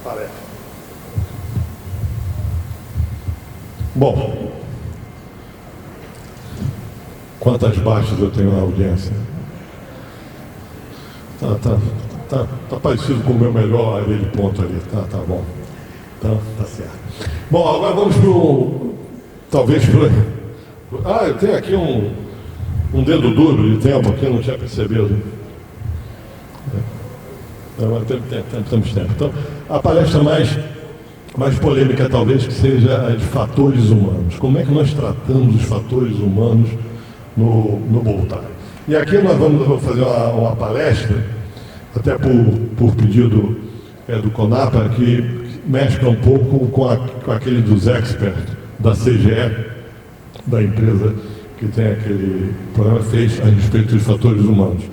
Parece. Bom, quantas baixas eu tenho na audiência? Tá parecido com o meu melhor aquele ponto ali, tá bom. Então, tá certo. Bom, agora vamos talvez eu tenho aqui um dedo duro de tempo aqui, não tinha percebido. Temos tempo. Então, a palestra mais polêmica talvez que seja a de fatores humanos. Como é que nós tratamos os fatores humanos no Boltai? E aqui nós vamos fazer uma palestra, até por pedido do CONAPA, que mescla um pouco com aquele dos experts da CGE, da empresa que tem aquele programa fez a respeito dos fatores humanos.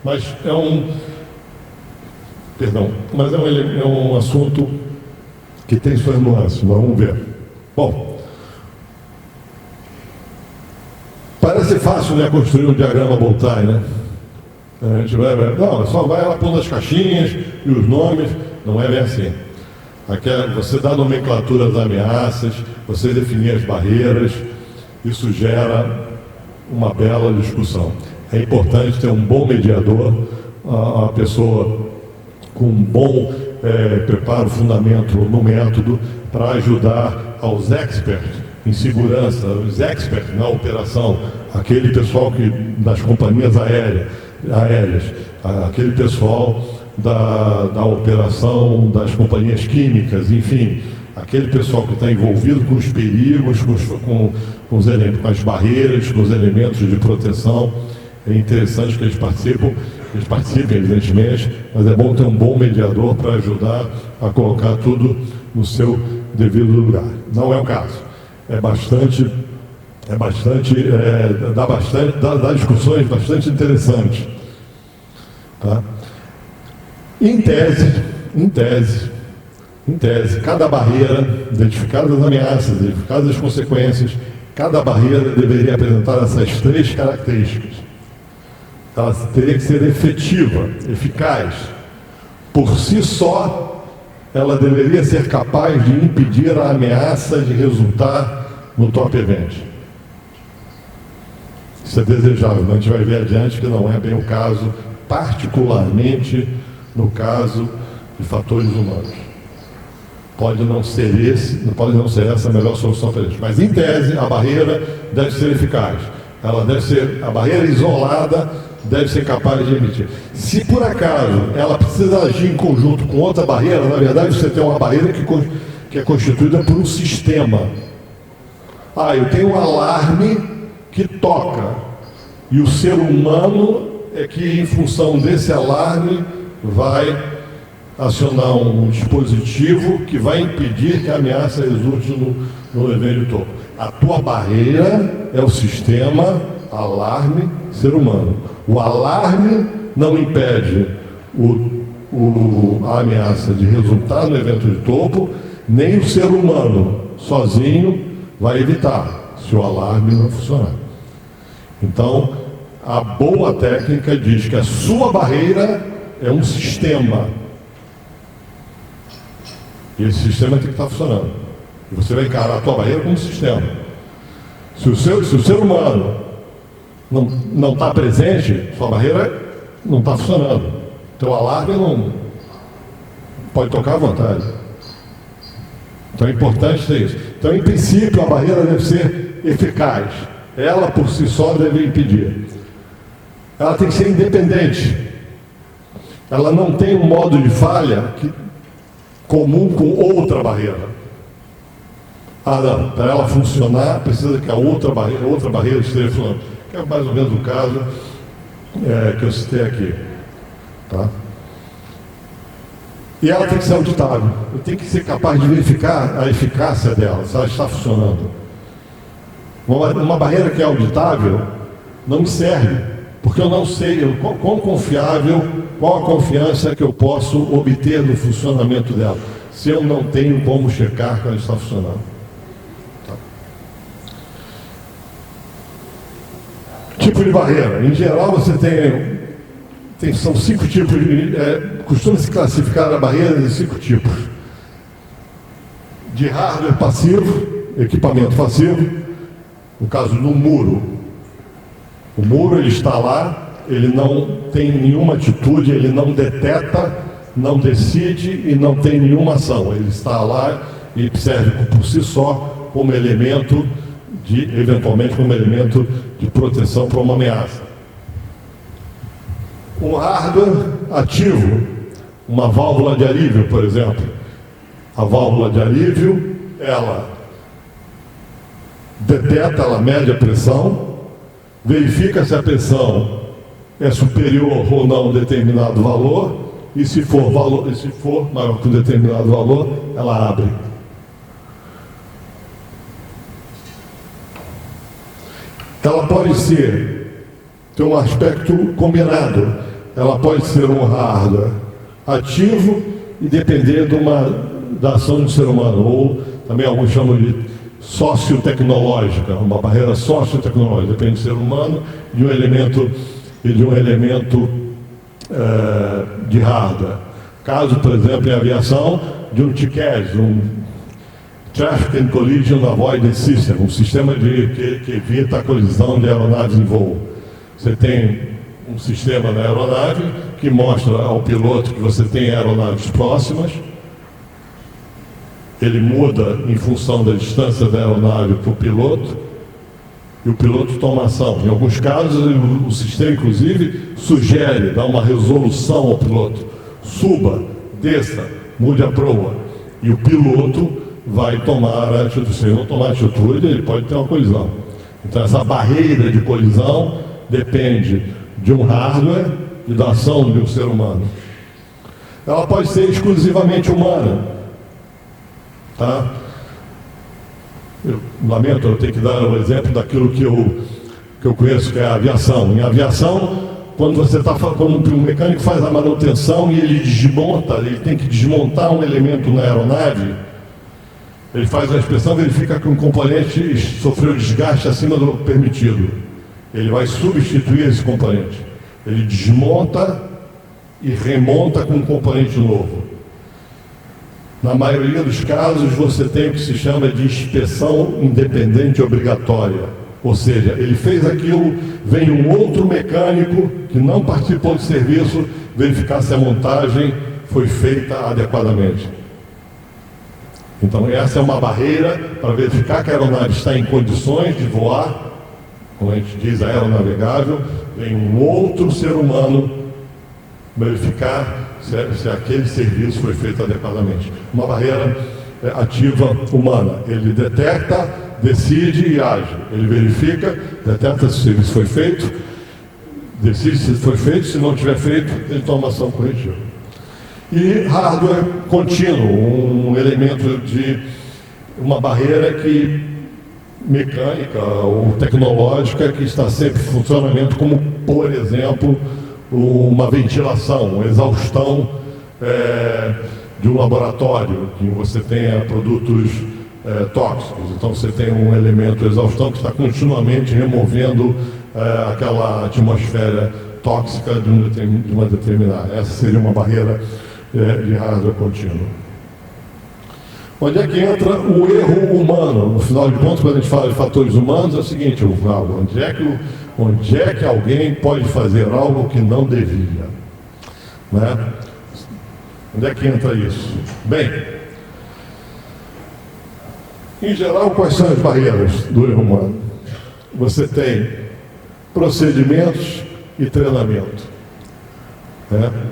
Mas é um assunto que tem suas nuances, nós vamos ver. Bom, parece fácil, né, construir um diagrama Boltai, né? A gente só vai ela pondo as caixinhas e os nomes, não é bem assim. Você dá nomenclatura às ameaças, você definir as barreiras, isso gera uma bela discussão. É importante ter um bom mediador, uma pessoa com um bom preparo, fundamento no método, para ajudar aos experts em segurança, os experts na operação, aquele pessoal das companhias aéreas, aquele pessoal da operação das companhias químicas, enfim, aquele pessoal que está envolvido com os perigos, com as barreiras, com os elementos de proteção. É interessante que eles participem, evidentemente, mas é bom ter um bom mediador para ajudar a colocar tudo no seu devido lugar. Não é o caso. Dá discussões bastante interessantes. Tá? Em tese, cada barreira, identificadas as ameaças, identificadas as consequências, cada barreira deveria apresentar essas 3 características. Ela teria que ser efetiva, eficaz. Por si só, ela deveria ser capaz de impedir a ameaça de resultar no top event. Isso é desejável, mas a gente vai ver adiante que não é bem o caso, particularmente no caso de fatores humanos. Pode não ser essa a melhor solução para eles. Mas, em tese, a barreira deve ser eficaz. A barreira isolada deve ser capaz de emitir. Se, por acaso, ela precisa agir em conjunto com outra barreira, na verdade, você tem uma barreira que é constituída por um sistema. Eu tenho um alarme que toca. E o ser humano é que, em função desse alarme, vai acionar um dispositivo que vai impedir que a ameaça resulte no evento de topo. A tua barreira é o sistema alarme ser humano. O alarme não impede a ameaça de resultar no evento de topo, nem o ser humano sozinho vai evitar, se o alarme não funcionar. Então, a boa técnica diz que a sua barreira é um sistema. E esse sistema tem que estar funcionando. E você vai encarar a tua barreira como um sistema. Se o ser humano não está presente, sua barreira não está funcionando. Teu alarme não pode tocar à vontade. Então é importante ter isso. Então, em princípio, a barreira deve ser eficaz. Ela, por si só, deve impedir. Ela tem que ser independente. Ela não tem um modo de falha comum com outra barreira. Não, para ela funcionar, precisa que a outra barreira esteja funcionando. Que é mais ou menos o caso que eu citei aqui. Tá? E ela tem que ser auditável. Eu tenho que ser capaz de verificar a eficácia dela, se ela está funcionando. Uma barreira que é auditável não me serve, porque eu não sei quão confiável, qual a confiança que eu posso obter no funcionamento dela, se eu não tenho como checar que ela está funcionando. Tá. Tipo de barreira. Em geral, você são 5 tipos, costuma-se classificar a barreira em 5 tipos. de hardware passivo, equipamento passivo, no caso do muro. O muro ele está lá, ele não tem nenhuma atitude, ele não deteta, não decide e não tem nenhuma ação. Ele está lá e serve por si só como elemento eventualmente como elemento de proteção para uma ameaça. Um hardware ativo, uma válvula de alívio, por exemplo. A válvula de alívio, ela deteta, ela mede a pressão, verifica se a pressão é superior ou não a um determinado valor, e se for maior que um determinado valor, ela abre. Ela pode ter um aspecto combinado. Ela pode ser um hardware ativo e depender da ação do ser humano, ou também alguns chamam de sociotecnológica, uma barreira sociotecnológica, depende do ser humano e de um elemento de hardware. Caso, por exemplo, em aviação, de um TCAS, um Traffic and Collision Avoidance System, um sistema que evita a colisão de aeronaves em voo. Você tem um sistema na aeronave que mostra ao piloto que você tem aeronaves próximas. Ele muda em função da distância da aeronave para o piloto e o piloto toma ação. Em alguns casos, o sistema, inclusive, sugere, dá uma resolução ao piloto. Suba, desça, mude a proa. E o piloto vai tomar a atitude. Se ele não tomar atitude, ele pode ter uma colisão. Então, essa barreira de colisão depende de um hardware e da ação de um ser humano. Ela pode ser exclusivamente humana. Tá? Eu lamento, eu tenho que dar o exemplo daquilo que eu conheço, que é a aviação. Em aviação, quando um mecânico faz a manutenção e ele desmonta, ele tem que desmontar um elemento na aeronave, ele faz a inspeção, verifica que um componente sofreu desgaste acima do permitido. Ele vai substituir esse componente. Ele desmonta e remonta com um componente novo. Na maioria dos casos, você tem o que se chama de inspeção independente obrigatória. Ou seja, ele fez aquilo, vem um outro mecânico que não participou do serviço, verificar se a montagem foi feita adequadamente. Então, essa é uma barreira para verificar que a aeronave está em condições de voar, como a gente diz, aeronavegável. Vem um outro ser humano verificar se aquele serviço foi feito adequadamente. Uma barreira ativa humana. Ele detecta, decide e age. Ele verifica, detecta se o serviço foi feito, decide se foi feito, se não tiver feito, ele toma ação corretiva. E hardware contínuo, um elemento de uma barreira mecânica ou tecnológica que está sempre em funcionamento, como, por exemplo, uma ventilação, uma exaustão de um laboratório, que você tenha produtos tóxicos. Então você tem um elemento exaustão que está continuamente removendo aquela atmosfera tóxica de uma determinada. Essa seria uma barreira de hardware contínuo. Onde é que entra o erro humano? No final de contas, quando a gente fala de fatores humanos, é o seguinte, onde é que alguém pode fazer algo que não devia? Né? Onde é que entra isso? Bem, em geral, quais são as barreiras do erro humano? Você tem procedimentos e treinamento.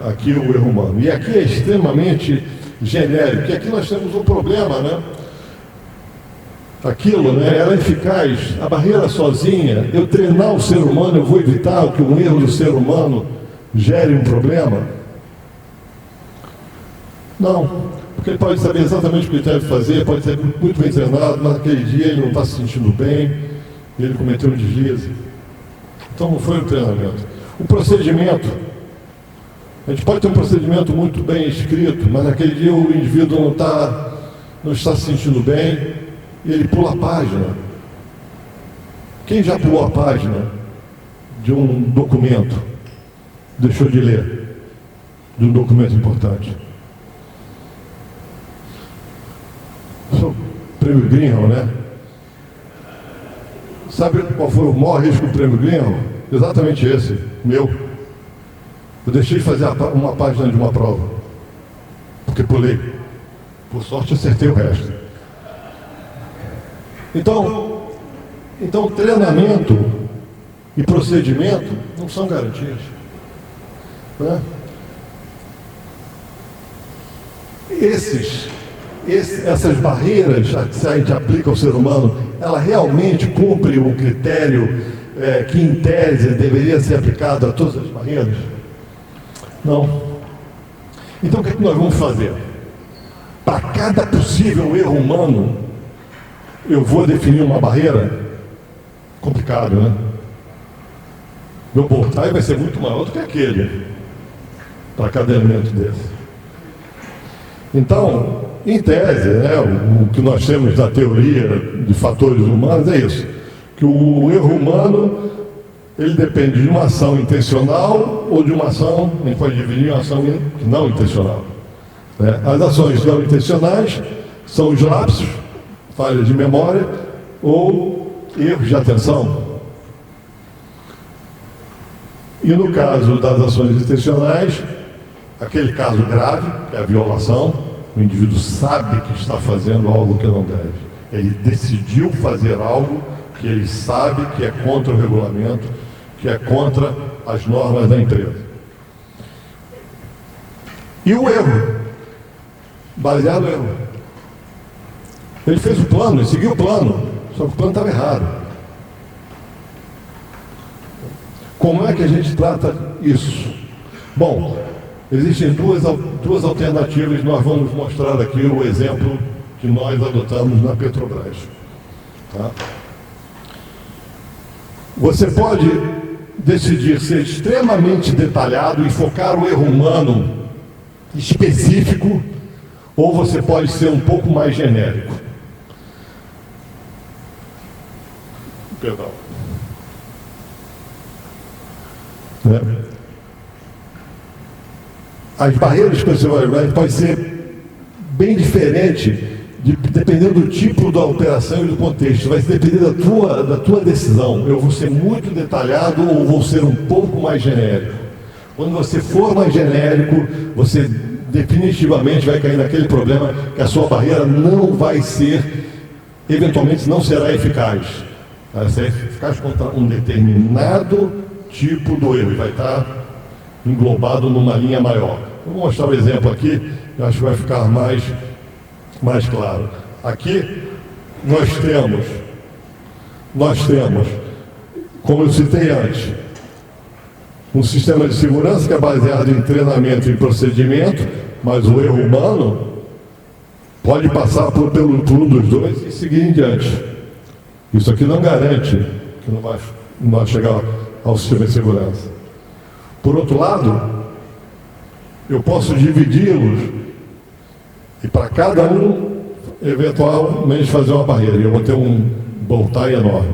Aqui o erro humano. E aqui é extremamente genérico, porque aqui nós temos um problema, né? Aquilo, né, ela é eficaz, a barreira sozinha, eu treinar o ser humano, eu vou evitar que um erro do ser humano gere um problema? Não, porque ele pode saber exatamente o que ele deve fazer, pode ser muito bem treinado, mas naquele dia ele não está se sentindo bem, ele cometeu um deslize. Então não foi um treinamento. O procedimento, a gente pode ter um procedimento muito bem escrito, mas naquele dia o indivíduo não está se sentindo bem e ele pula a página. Quem já pulou a página de um documento, deixou de ler, de um documento importante? prêmio Greenhill, né? Sabe qual foi o maior risco do prêmio Greenhill? Exatamente esse, meu. Eu deixei de fazer uma página de uma prova, porque pulei. Por sorte, acertei o resto. Então treinamento e procedimento não são garantias, né? Essas barreiras que a gente aplica ao ser humano, ela realmente cumpre o critério que, em tese, deveria ser aplicado a todas as barreiras? Não. Então, o que é que nós vamos fazer? Para cada possível erro humano, eu vou definir uma barreira? Complicado, né? Meu portal vai ser muito maior do que aquele, para cada elemento desse. Então, em tese, né, o que nós temos da teoria de fatores humanos é isso, que o erro humano, ele depende de uma ação intencional ou de uma ação, a gente pode dividir em uma ação não intencional, né? As ações não intencionais são os lapsos, falhas de memória ou erros de atenção. E no caso das ações intencionais, aquele caso grave, que é a violação, o indivíduo sabe que está fazendo algo que não deve. Ele decidiu fazer algo que ele sabe que é contra o regulamento, que é contra as normas da empresa. E o erro, baseado no erro. Ele fez o plano, ele seguiu o plano, só que o plano estava errado. Como é que a gente trata isso? Bom, existem duas alternativas, nós vamos mostrar aqui o exemplo que nós adotamos na Petrobras. Tá? Você pode decidir ser extremamente detalhado e focar o erro humano específico, ou você pode ser um pouco mais genérico. Perdão. As barreiras que você vai usar pode ser bem diferente, dependendo do tipo da operação e do contexto. Vai depender da tua decisão. Eu vou ser muito detalhado ou vou ser um pouco mais genérico. Quando você for mais genérico, você definitivamente vai cair naquele problema que a sua barreira não vai ser, eventualmente não será eficaz. Ela será eficaz contra um determinado tipo do erro e vai estar englobado numa linha maior. Eu vou mostrar o exemplo aqui, eu acho que vai ficar mais claro. Aqui nós temos, como eu citei antes, um sistema de segurança que é baseado em treinamento e procedimento, mas o erro humano pode passar por um dos dois e seguir em diante. Isso aqui não garante que não vai chegar ao sistema de segurança. Por outro lado, eu posso dividi-los e para cada um, eventualmente, fazer uma barreira. Eu vou ter um bow tie enorme.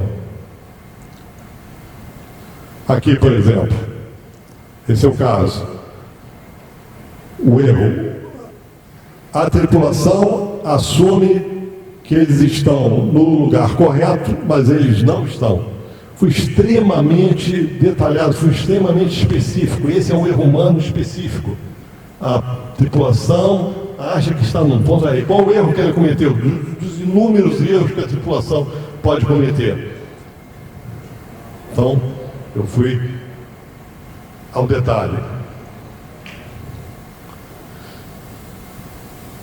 Aqui, por exemplo, esse é o caso. O erro. A tripulação assume que eles estão no lugar correto, mas eles não estão. Fui extremamente detalhado, fui extremamente específico. Esse é um erro humano específico. A tripulação acha que está num ponto aí. Qual o erro que ele cometeu? Dos inúmeros erros que a tripulação pode cometer. Então, eu fui ao detalhe.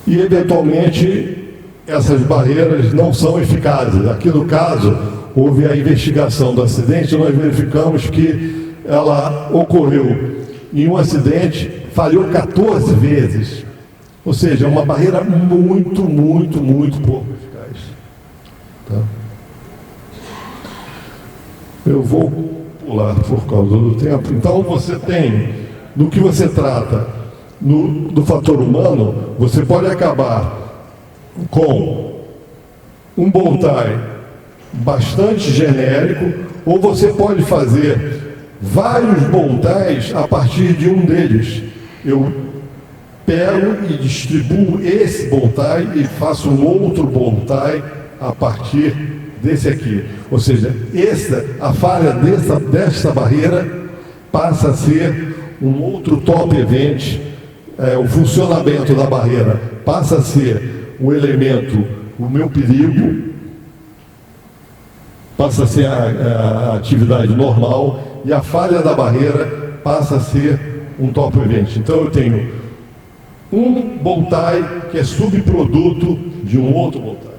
E, eventualmente, essas barreiras não são eficazes. Aqui no caso, houve a investigação do acidente, nós verificamos que ela ocorreu em um acidente, falhou 14 vezes. Ou seja, é uma barreira muito pouco eficaz. Tá? Eu vou pular por causa do tempo. Então, você tem, no que você trata do fator humano, você pode acabar com um bow tie bastante genérico, ou você pode fazer vários bow ties a partir de um deles. Eu pego e distribuo esse bone tie e faço um outro bone tie a partir desse aqui. Ou seja, a falha desta barreira passa a ser um outro top event. O funcionamento da barreira passa a ser um elemento, o meu perigo, passa a ser a atividade normal, e a falha da barreira passa a ser um top event. Então eu tenho um bone tie que é subproduto de um outro bone tie.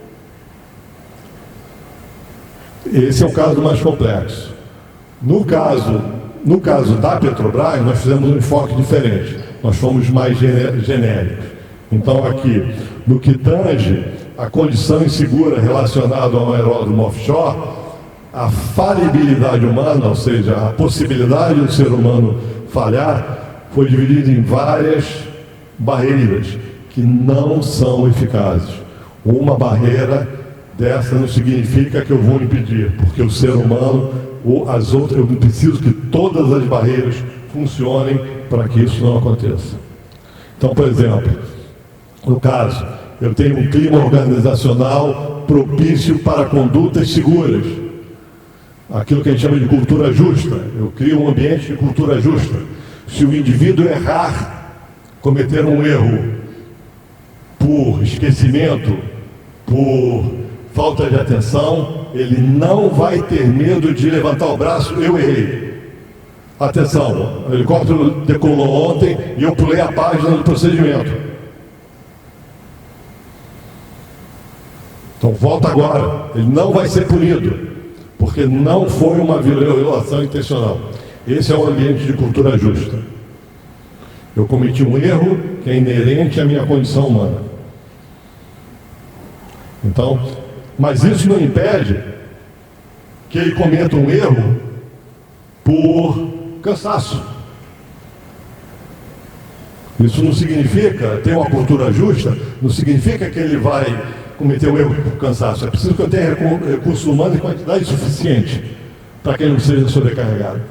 Esse é o caso mais complexo. No caso da Petrobras, nós fizemos um enfoque diferente. Nós fomos mais genéricos. Então aqui, no que tange a condição insegura relacionada ao aeródromo offshore, a falibilidade humana, ou seja, a possibilidade do ser humano falhar, foi dividida em várias barreiras que não são eficazes. Uma barreira dessa não significa que eu vou impedir, porque o ser humano, ou as outras, eu preciso que todas as barreiras funcionem para que isso não aconteça. Então, por exemplo, no caso, eu tenho um clima organizacional propício para condutas seguras. Aquilo que a gente chama de cultura justa. Eu crio um ambiente de cultura justa. Se o indivíduo errar, cometer um erro por esquecimento, por falta de atenção, ele não vai ter medo de levantar o braço, eu errei. Atenção, o helicóptero decolou ontem e eu pulei a página do procedimento. Então volta agora, ele não vai ser punido, porque não foi uma violação intencional. Esse é o ambiente de cultura justa. Eu cometi um erro que é inerente à minha condição humana. Então, mas isso não impede que ele cometa um erro por cansaço. Isso não significa, ter uma cultura justa, não significa que ele vai cometer um erro por cansaço. É preciso que eu tenha recursos humanos em quantidade suficiente para que ele não seja sobrecarregado.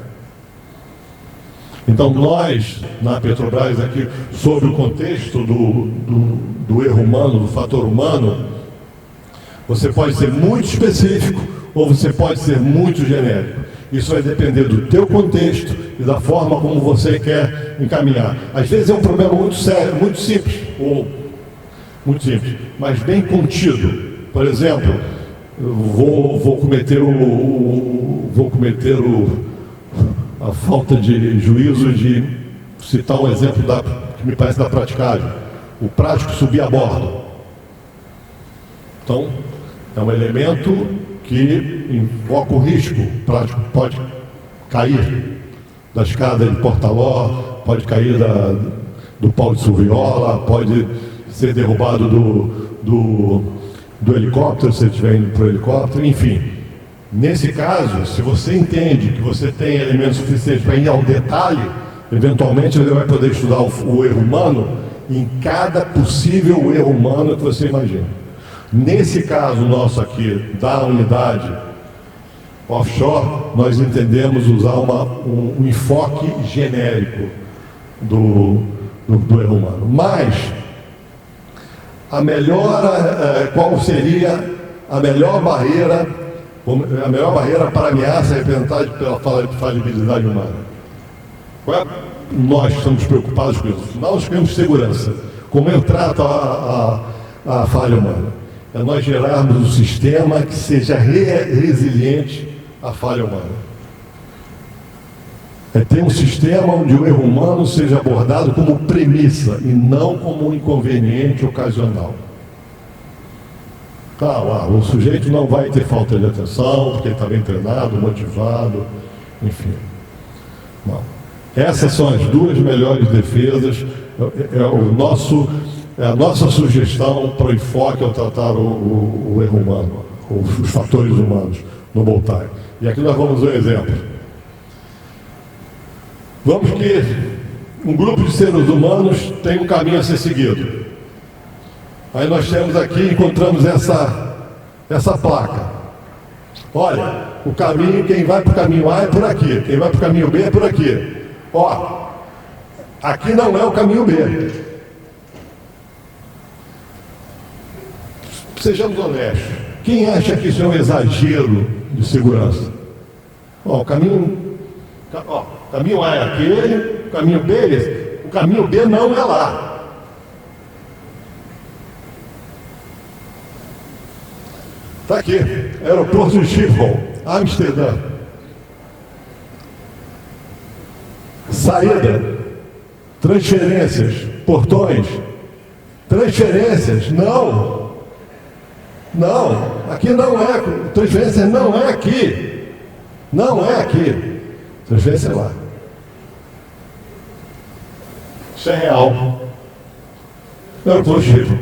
Então nós, na Petrobras, aqui, sobre o contexto do erro humano, do fator humano, você pode ser muito específico ou você pode ser muito genérico. Isso vai depender do teu contexto e da forma como você quer encaminhar. Às vezes é um problema muito sério, muito simples, mas bem contido. Por exemplo, eu vou cometer a falta de juízo de citar um exemplo que me parece da praticagem. O prático subir a bordo. Então, é um elemento que invoca o risco. O prático pode cair da escada de Portaló, pode cair do pau de Surviola, pode ser derrubado do helicóptero, se ele estiver indo para o helicóptero, enfim. Nesse caso, se você entende que você tem elementos suficientes para ir ao detalhe, eventualmente você vai poder estudar o erro humano em cada possível erro humano que você imagina. Nesse caso nosso aqui, da unidade offshore, nós entendemos usar um enfoque genérico do erro humano. Mas, qual seria a melhor barreira para ameaça representada pela falibilidade humana? Nós estamos preocupados com isso. Nós queremos segurança. Como eu trato a falha humana? É nós gerarmos um sistema que seja resiliente à falha humana. É ter um sistema onde o erro humano seja abordado como premissa e não como um inconveniente ocasional. O sujeito não vai ter falta de atenção, porque ele está bem treinado, motivado, enfim. Não. Essas são as duas melhores defesas, a nossa sugestão para o enfoque ao tratar o erro humano, os fatores humanos no bone tie. E aqui nós vamos ver um exemplo. Vamos que um grupo de seres humanos tem um caminho a ser seguido. Aí nós temos aqui, encontramos essa placa. Olha, o caminho, quem vai para o caminho A é por aqui, quem vai para o caminho B é por aqui. Ó, aqui não é o caminho B. sejamos honestos, quem acha que isso é um exagero de segurança? O caminho A é aquele, o caminho B é esse. O caminho B não é lá. Está aqui, aeroporto de Schiphol, Amsterdã. Saída, transferências, portões, transferências, não, aqui não é, transferência não é aqui, transferência é lá. Isso é real. Aeroporto de Schiphol.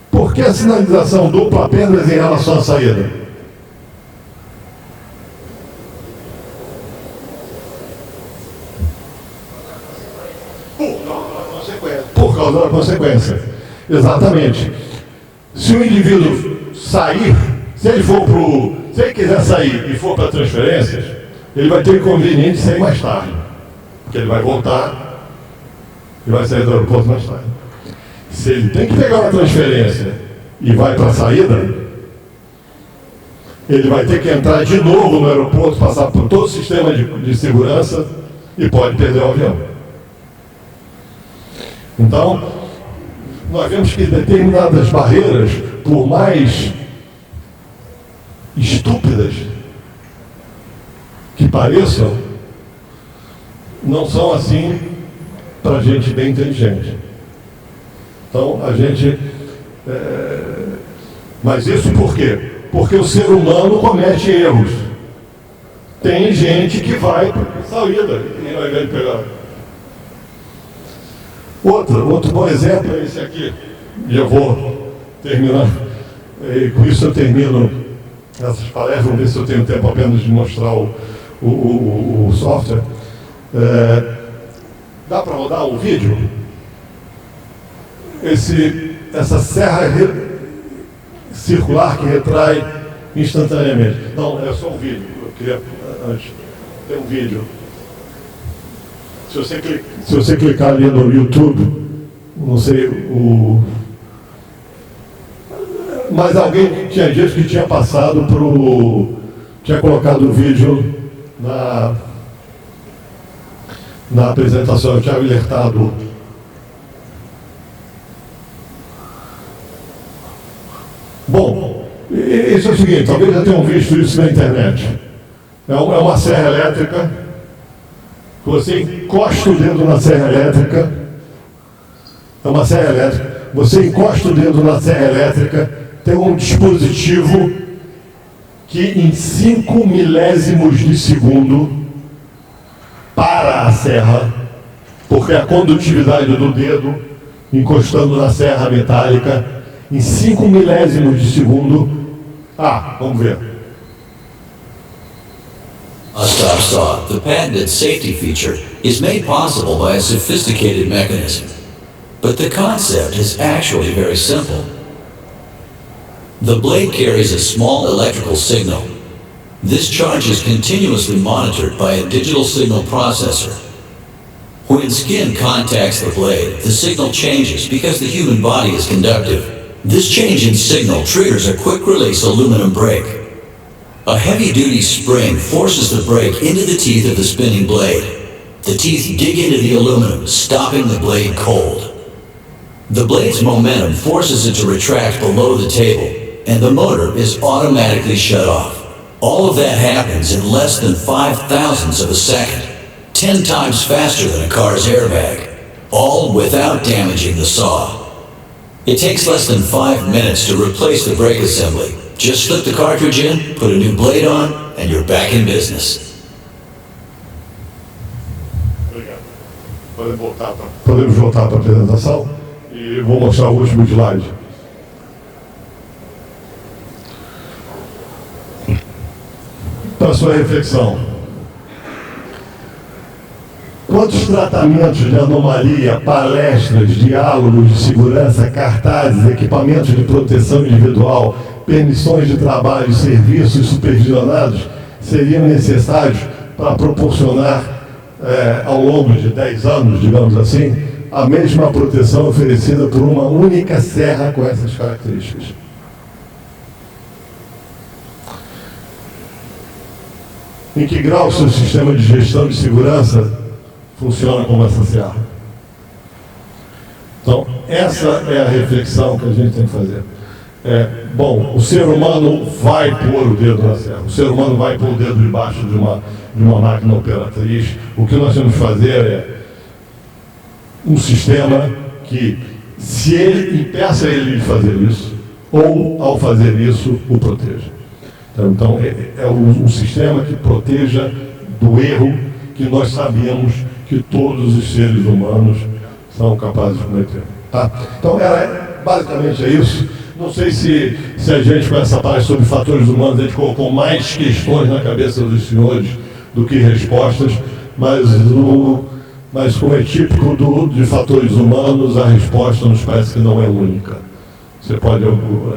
Por que a sinalização dupla apenas em relação à saída? Por causa da consequência. Exatamente. Se o indivíduo sair, se ele quiser sair e for para transferências, ele vai ter inconveniente de sair mais tarde. Porque ele vai voltar e vai sair do aeroporto mais tarde. Se ele tem que pegar uma transferência e vai para a saída, ele vai ter que entrar de novo no aeroporto, passar por todo o sistema de segurança e pode perder o avião. Então, nós vemos que determinadas barreiras, por mais estúpidas que pareçam, não são assim para gente bem inteligente. Então, a gente... Mas isso por quê? Porque o ser humano comete erros. Tem gente que vai para a saída e ao invés de pegar. Outro bom exemplo é esse aqui. E eu vou terminar. E com isso eu termino essas palestras. Vamos ver se eu tenho tempo apenas de mostrar o software. Dá para rodar o vídeo? Essa serra circular que retrai instantaneamente. Não, é só um vídeo. Eu queria antes ter um vídeo. Se você clicar ali no YouTube, não sei, mas alguém tinha dito que tinha passado tinha colocado o vídeo na apresentação, eu tinha alertado. Bom, isso é o seguinte, talvez já tenham visto isso na internet. É uma serra elétrica, que você encosta o dedo na serra elétrica, é uma serra elétrica, você encosta o dedo na serra elétrica, tem um dispositivo que em 5 milésimos de segundo para a serra, porque a condutividade do dedo encostando na serra metálica, em 5 milésimos de segundo. Vamos ver. A stop saw, the patented safety feature, is made possible by a sophisticated mechanism. But the concept is actually very simple. The blade carries a small electrical signal. This charge is continuously monitored by a digital signal processor. When skin contacts the blade, the signal changes because the human body is conductive. This change in signal triggers a quick-release aluminum brake. A heavy-duty spring forces the brake into the teeth of the spinning blade. The teeth dig into the aluminum, stopping the blade cold. The blade's momentum forces it to retract below the table, and the motor is automatically shut off. All of that happens in less than 5/1000ths of a second, 10 times faster than a car's airbag, all without damaging the saw. It takes less than 5 minutes to replace the brake assembly. Just slip the cartridge in, put a new blade on, and you're back in business. Obrigado. Podemos voltar para a apresentação e vou mostrar o último slide. Para sua reflexão. Quantos tratamentos de anomalia, palestras, diálogos de segurança, cartazes, equipamentos de proteção individual, permissões de trabalho, serviços supervisionados seriam necessários para proporcionar, ao longo de 10 anos, digamos assim, a mesma proteção oferecida por uma única serra com essas características? Em que grau o seu sistema de gestão de segurança funciona como essa serra? Então, essa é a reflexão que a gente tem que fazer. Bom, o ser humano vai pôr o dedo na serra, o ser humano vai pôr o dedo debaixo de uma máquina operatriz. O que nós temos que fazer é um sistema que, se ele impeça ele de fazer isso, ou ao fazer isso, o proteja. Então é um sistema que proteja do erro que nós sabemos que todos os seres humanos são capazes de cometer. Tá? Então, basicamente é isso. Não sei se a gente, com essa parte sobre fatores humanos, a gente colocou mais questões na cabeça dos senhores do que respostas, mas como é típico de fatores humanos, a resposta nos parece que não é única. Você pode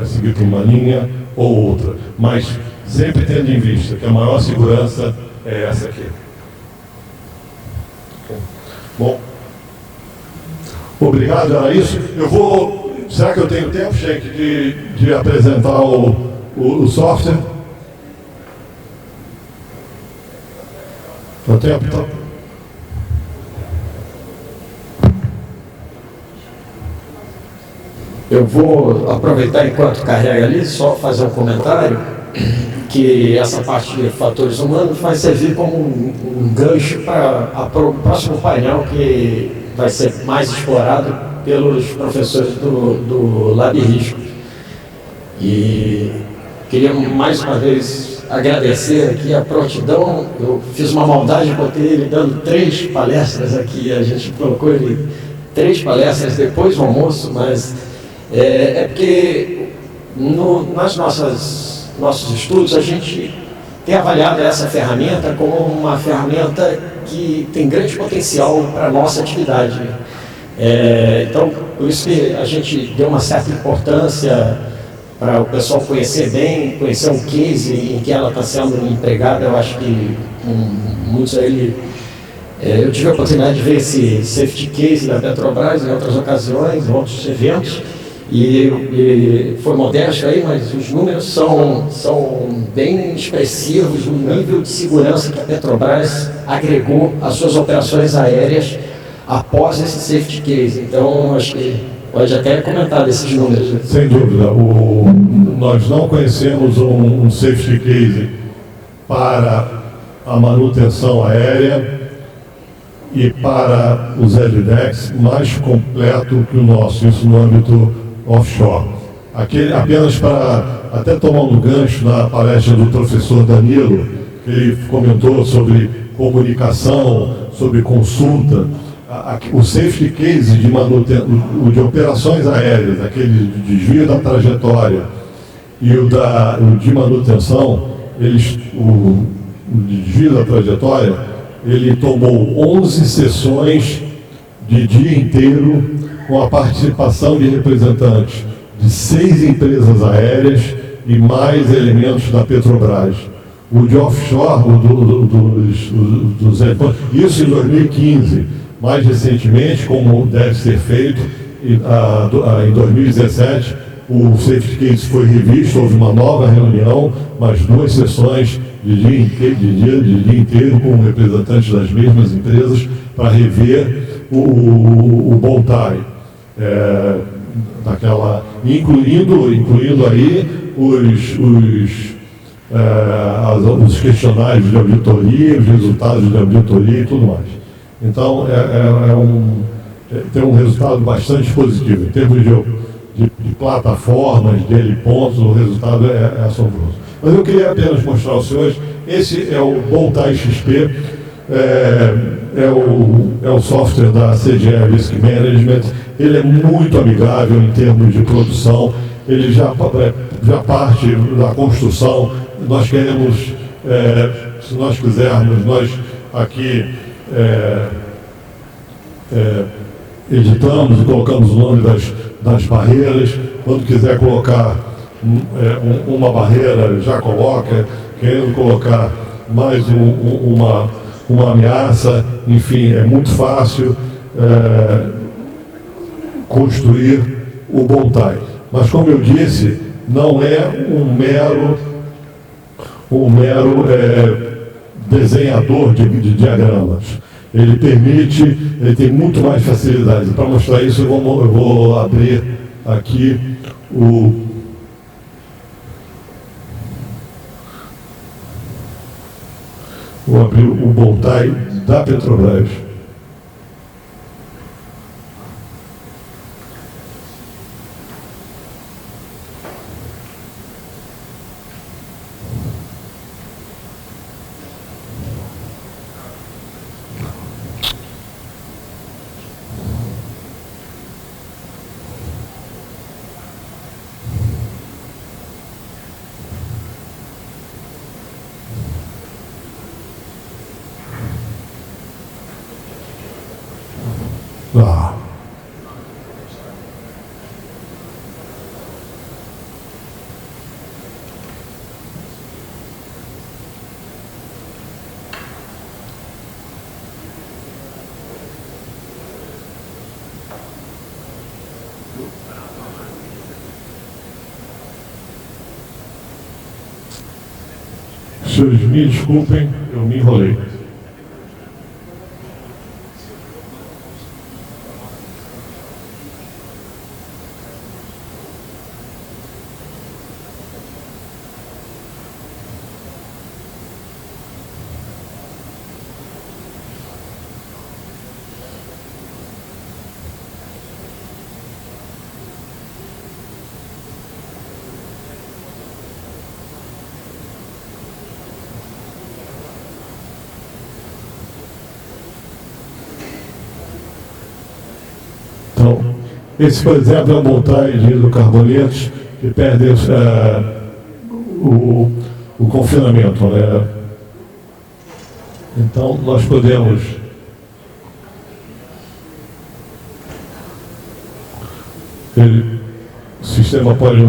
seguir por uma linha ou outra, mas sempre tendo em vista que a maior segurança é essa aqui. Bom, obrigado, era isso. Será que eu tenho tempo, Sheik, de apresentar o software? Tem tempo, então? Eu vou aproveitar enquanto carrega ali, só fazer um comentário, que essa parte de fatores humanos vai servir como um gancho para o próximo painel, que vai ser mais explorado pelos professores do Lab Risco. E queria mais uma vez agradecer aqui a prontidão. Eu fiz uma maldade, botei ele dando 3 palestras aqui, a gente colocou ele 3 palestras depois do almoço, mas é porque nas nossos estudos a gente tem avaliado essa ferramenta como uma ferramenta que tem grande potencial para a nossa atividade. Então, por isso que a gente deu uma certa importância para o pessoal conhecer bem, conhecer um case em que ela está sendo empregada. Eu acho que muitos aí, eu tive a oportunidade de ver esse safety case da Petrobras em outras ocasiões, em outros eventos, e foi modesto aí, mas os números são bem expressivos no nível de segurança que a Petrobras agregou às suas operações aéreas após esse safety case. Então, acho que pode até comentar desses números. Sem dúvida. Nós não conhecemos um safety case para a manutenção aérea e para os LDEX mais completo que o nosso, isso no âmbito offshore. Apenas para, até tomando gancho na palestra do professor Danilo, que ele comentou sobre comunicação, sobre consulta, o safety case de operações aéreas, aquele de desvio da trajetória e o de manutenção, o de desvio da trajetória, ele tomou 11 sessões de dia inteiro com a participação de representantes de 6 empresas aéreas e mais elementos da Petrobras. O de offshore, isso em 2015. Mais recentemente, como deve ser feito, em 2017, o safety case foi revisto, houve uma nova reunião, mais 2 sessões de dia inteiro com representantes das mesmas empresas para rever o bond time, incluindo aí os questionários de auditoria, os resultados de auditoria e tudo mais. Então, tem um resultado bastante positivo. Em termos de plataformas, de pontos, o resultado é assombroso. Mas eu queria apenas mostrar aos senhores, esse é o Boltai XP, é o software da CGE Risk Management. Ele é muito amigável em termos de produção, ele já parte da construção. Nós queremos, se nós quisermos, nós aqui editamos e colocamos o nome das barreiras. Quando quiser colocar uma barreira, já coloca. Querendo colocar mais uma ameaça, enfim, é muito fácil construir o Boltai. Mas, como eu disse, não é um mero desenhador de diagramas. Ele tem muito mais facilidade. Para mostrar isso, eu vou abrir aqui vou abrir o Boltai da Petrobras. Ah. Senhores, me desculpem, eu me enrolei. Então, esse, por exemplo, é um Boltai de hidrocarbonetos que perde o confinamento, né? Então, nós podemos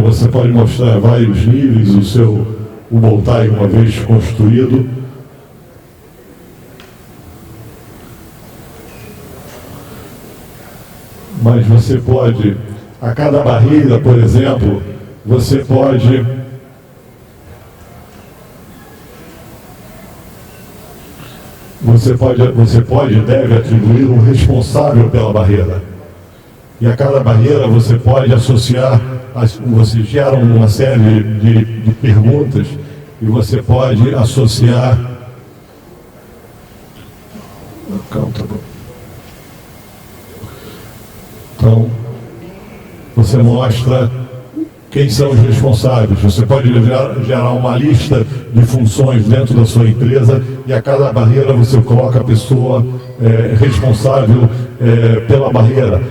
você pode mostrar vários níveis o Boltai uma vez construído. Mas você pode, a cada barreira, por exemplo, você pode e deve atribuir um responsável pela barreira. E a cada barreira você pode associar, você gera uma série de perguntas e você pode associar. Calma, tá bom. Então, você mostra quem são os responsáveis. Você pode gerar uma lista de funções dentro da sua empresa e a cada barreira você coloca a pessoa responsável pela barreira,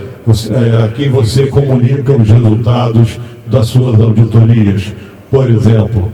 a quem você comunica os resultados das suas auditorias. Por exemplo,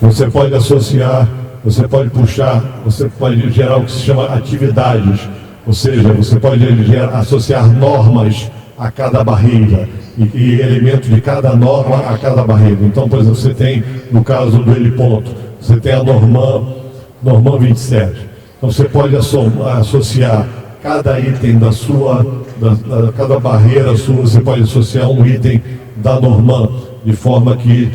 você pode associar, você pode puxar, você pode gerar o que se chama atividades, ou seja, você pode associar normas a cada barreira e elementos de cada norma a cada barreira. Então, por exemplo, você tem, no caso do heliponto, você tem a Norman 27. Então, você pode associar cada item cada barreira sua, você pode associar um item da Norman, de forma que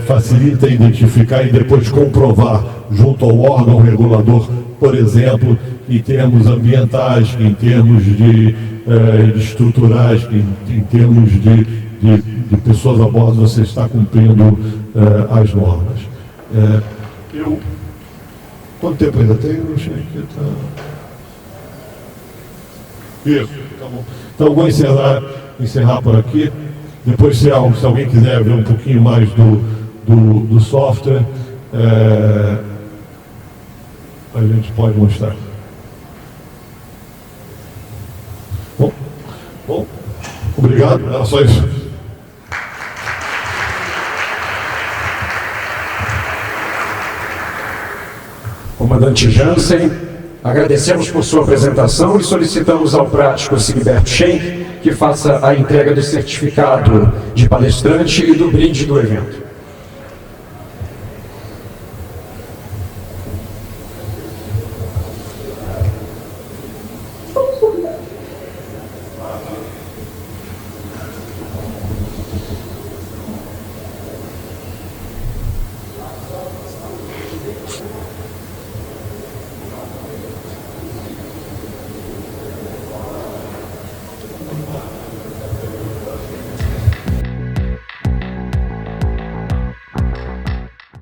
facilita identificar e depois comprovar junto ao órgão regulador, por exemplo, em termos ambientais, em termos de estruturais, em termos de pessoas a bordo, você está cumprindo as normas. Quanto tempo ainda tem? Eu achei que está... Isso, tá bom. Então, vou encerrar por aqui. Depois, se alguém quiser ver um pouquinho mais do software, a gente pode mostrar. Bom, obrigado, era só isso. Comandante Jansen, agradecemos por sua apresentação e solicitamos ao prático Sigberto Schenck que faça a entrega do certificado de palestrante e do brinde do evento.